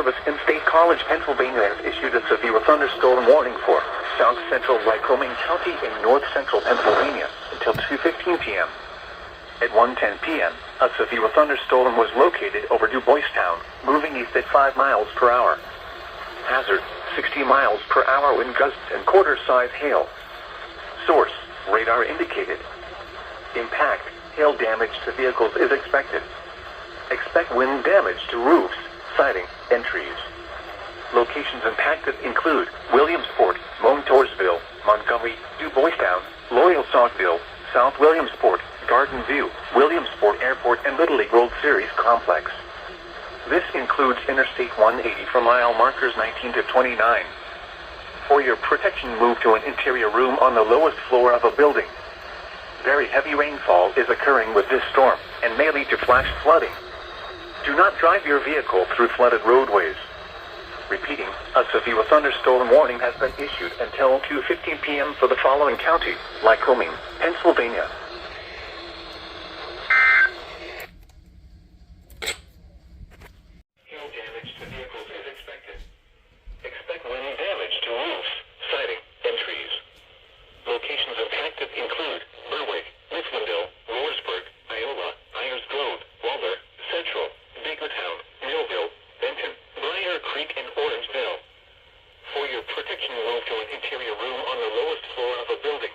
Service in State College, Pennsylvania has issued a severe thunderstorm warning for south central Lycoming County in north central Pennsylvania until 2:15 p.m. At 1:10 p.m., a severe thunderstorm was located over Du Boistown, moving east at 5 miles per hour. Hazard, 60 miles per hour wind gusts and quarter-size hail. Source, radar indicated. Impact, hail damage to vehicles is expected. Expect wind damage to roofs, siding, and trees. Locations impacted include Williamsport, Montoursville, Montgomery, Du Boistown, Loyal Saukville, South Williamsport, Garden View, Williamsport Airport, and Little League World Series Complex. This includes Interstate 180 for mile markers 19 to 29. For your protection, move to an interior room on the lowest floor of a building. Very heavy rainfall is occurring with this storm and may lead to flash flooding. Do not drive your vehicle through flooded roadways. Repeating, a severe thunderstorm warning has been issued until 2:15 p.m. for the following county: Lycoming, Pennsylvania. Hail damage to vehicles is expected. Expect wind damage to roofs, siding, and trees. Locations impacted include Berwick, Litchfield, Mooresburg, Iowa, Ayers Grove, Walmer, Central, Bakertown, Millville, Benton, Briar Creek, and Orangeville. For your protection, move to an interior room on the lowest floor of a building.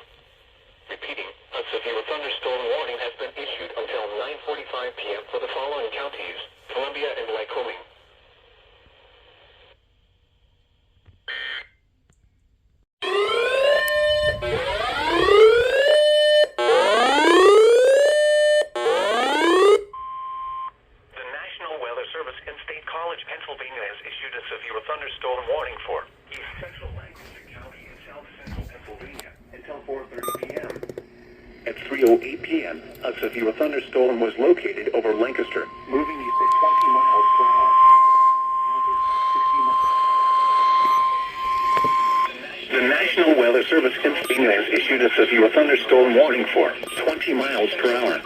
Repeating, a severe thunderstorm warning has been issued until 9:45 p.m. for the following counties: Columbia and Lycoming. Pennsylvania has issued a severe thunderstorm warning for east central Lancaster County and south central Pennsylvania until 4:30 p.m. At 3:08 p.m., a severe thunderstorm was located over Lancaster, moving east at 20 miles per hour. The National Weather Service Pennsylvania has issued a severe thunderstorm warning for 20 miles per hour.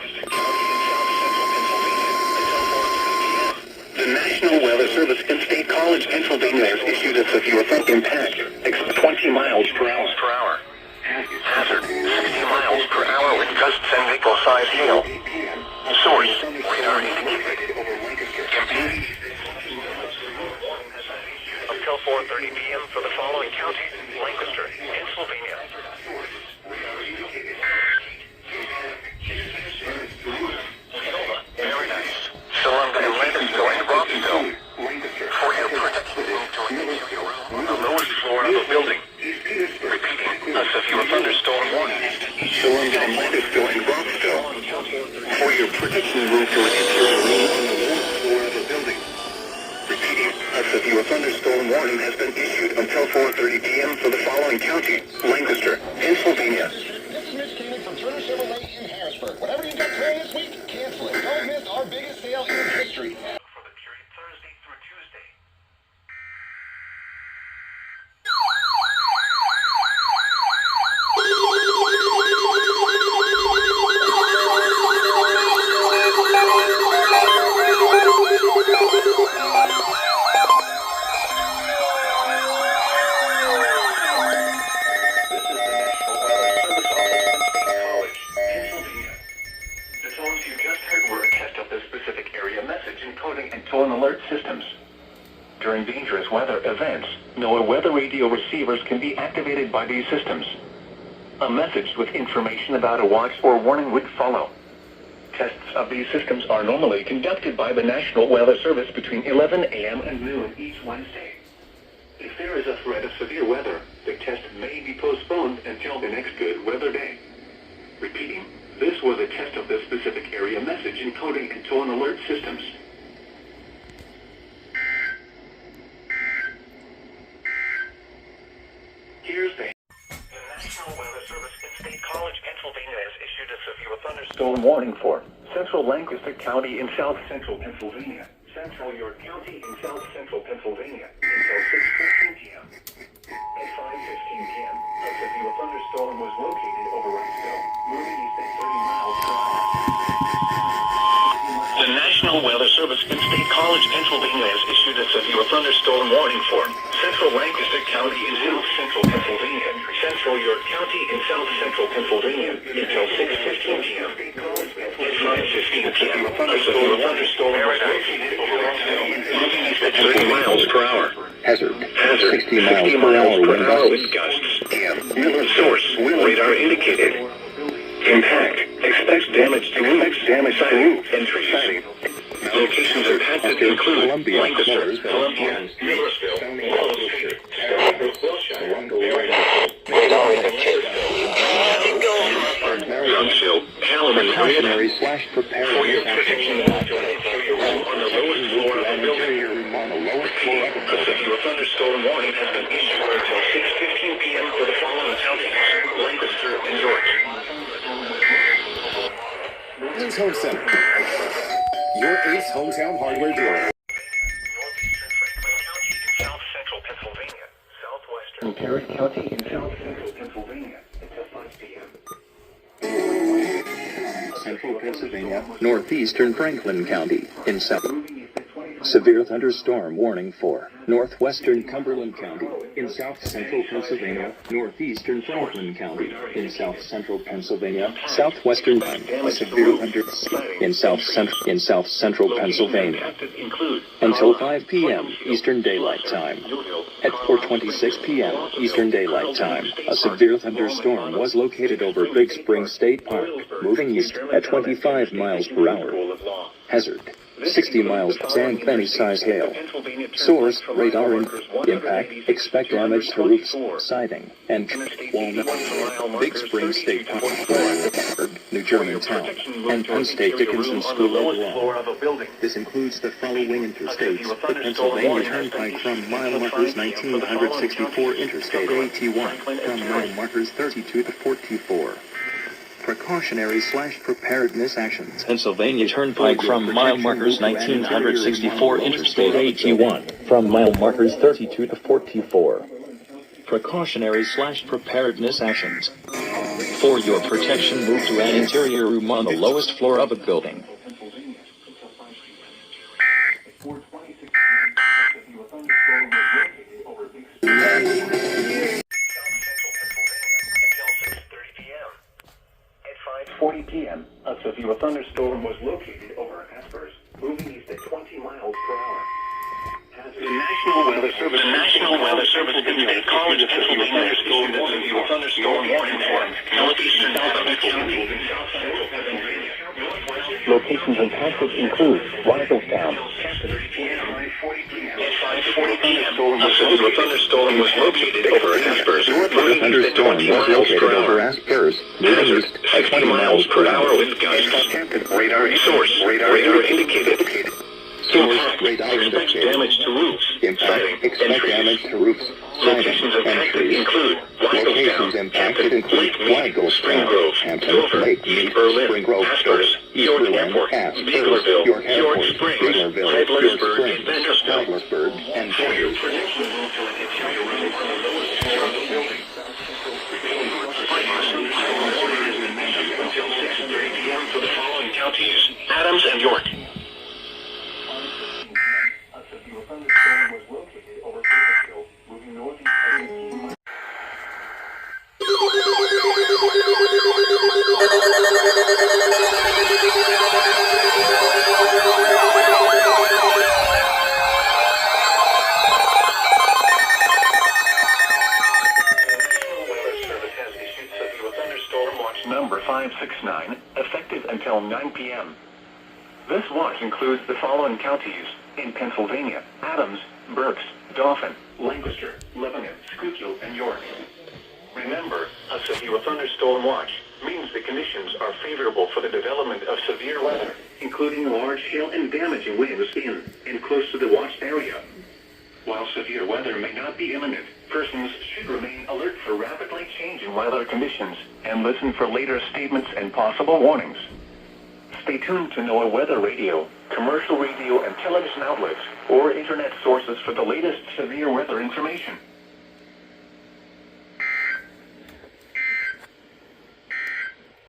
The National Weather Service in State College, Pennsylvania has issued a severe impact. 20 miles per hour. Hazard, 60 miles per hour with gusts and vehicle-sized hail. Source, radar indicated. Impact. Until 4:30 p.m. for the following counties: Lancaster, Pennsylvania. Salunga, Landisville, and Rockville. For your protection, move to an interior room on the lowest floor of a building. Repeating, a severe thunderstorm warning. Salunga, Landisville, and Rockville. For your protection, move to an interior room on the lowest floor of a building. Repeating, a severe thunderstorm warning has been issued until 4:30 p.m. for the following county: Lancaster, Pennsylvania. This is Mitch Keenan from Turner Chevrolet in Harrisburg. Whatever you got planned this week, cancel it. Don't miss our biggest sale in history. For the period Thursday through Tuesday. Alert systems. During dangerous weather events, NOAA weather radio receivers can be activated by these systems. A message with information about a watch or warning would follow. Tests of these systems are normally conducted by the National Weather Service between 11 a.m. and noon each Wednesday. If there is a threat of severe weather, the test may be postponed until the next good weather day. Repeating, this was a test of the specific area message encoding and tone alert systems. Here's the National Weather Service in State College, Pennsylvania has issued a severe thunderstorm warning for central Lancaster County in south central Pennsylvania, central York County in south central Pennsylvania until 6:15 p.m. At 5:15 p.m., a severe thunderstorm was located over Wrightsville, moving east at 30 miles per hour. The National Weather Service in State College, Pennsylvania has issued a severe thunderstorm thunderstorm warning for central Lancaster County in south central Pennsylvania, central York County in south central Pennsylvania until 6:15 p.m. At 5:15 p.m., a severe thunderstorm was located over moving east at 30 miles per hour. Hazard 60 miles per hour wind gusts. Source radar indicated. Impact. Expect damage to roof and trees. Locations impacted include Lancaster, Columbia, Millersville, Wilshire, Youngsville, Hallam, and precautionary slash For your preparedness protection, on the lowest floor of the building. on the lowest floor of the A severe thunderstorm warning has been issued until 6:15 p.m. for the following counties: Lancaster and York. Ace Home Center, your Ace Hometown Hardware dealer. Northeastern Franklin County in south central Pennsylvania, southwestern Tarrant County in south central Pennsylvania until 5 p.m. Central Pennsylvania, northeastern Franklin County in south. Severe thunderstorm warning for northwestern Cumberland County in south central Pennsylvania, northeastern Franklin County in south central Pennsylvania, southwestern severe thunderstorm in south central Pennsylvania until 5 p.m. Eastern Daylight Time. At 4:26 p.m. Eastern Daylight Time, a severe thunderstorm was located over Big Spring State Park, moving east at 25 miles per hour. Hazard 60 miles and any size hail. Source radar impact. Expect damage to roofs, siding, and walnut. Big Spring State Park, New Germantown, and Penn State Dickinson School of Law. This includes the following interstates: the Pennsylvania Turnpike from mile markers 1964 Interstate 81 from mile markers 32 to 44. Precautionary slash preparedness actions. Pennsylvania Turnpike from mile markers 1964 Interstate 81 from mile markers 32 to 44. Precautionary slash preparedness actions. For your protection, move to an interior room on the lowest floor of a building. At 5:40 p.m., a severe thunderstorm was located over Aspers, moving east at 20 miles per hour. The National Weather Service indicated College, Pennsylvania issued a severe thunderstorm warning for northeastern Pennsylvania and south central Pennsylvania. Locations impacted include Reiselstown. At 5:40 p.m., a severe thunderstorm was located over Aspers, moving east at 20 miles per hour. Hazard at 20 miles per hour wind gusts. Source radar indicated. Source radar Expect damage to roofs, siding, Expect and trees. damage to roofs, Locations siding, and impacted trees. include Locations Weiselstown, impacted Hampton, include Lake Mead, Weigel, Spring Grove, Hampton, Dover, Lake East Mead, Berlin, Spring Grove, Aspers, York York Airport, Biglerville, York York Airport, Springs, Biglerville, York Heidlersburg, Springs, and Vandersville. Heidlersburg, and For your protection, move to an interior room on the lowest floor of the building. Until 6:30 p.m. for the following counties: Adams and York. A severe thunderstorm was located over Bakersfield, moving northeast at 18 miles. Number 569, effective until 9 p.m. This watch includes the following counties in Pennsylvania: Adams, Berks, Dauphin, Lancaster, Lebanon, Schuylkill, and York. Remember, a severe thunderstorm watch means the conditions are favorable for the development of severe weather, including large hail and damaging winds in and close to the watched area. While severe weather may not be imminent, persons should remain alert for rapidly changing weather conditions and listen for later statements and possible warnings. Stay tuned to NOAA Weather Radio, commercial radio and television outlets, or internet sources for the latest severe weather information.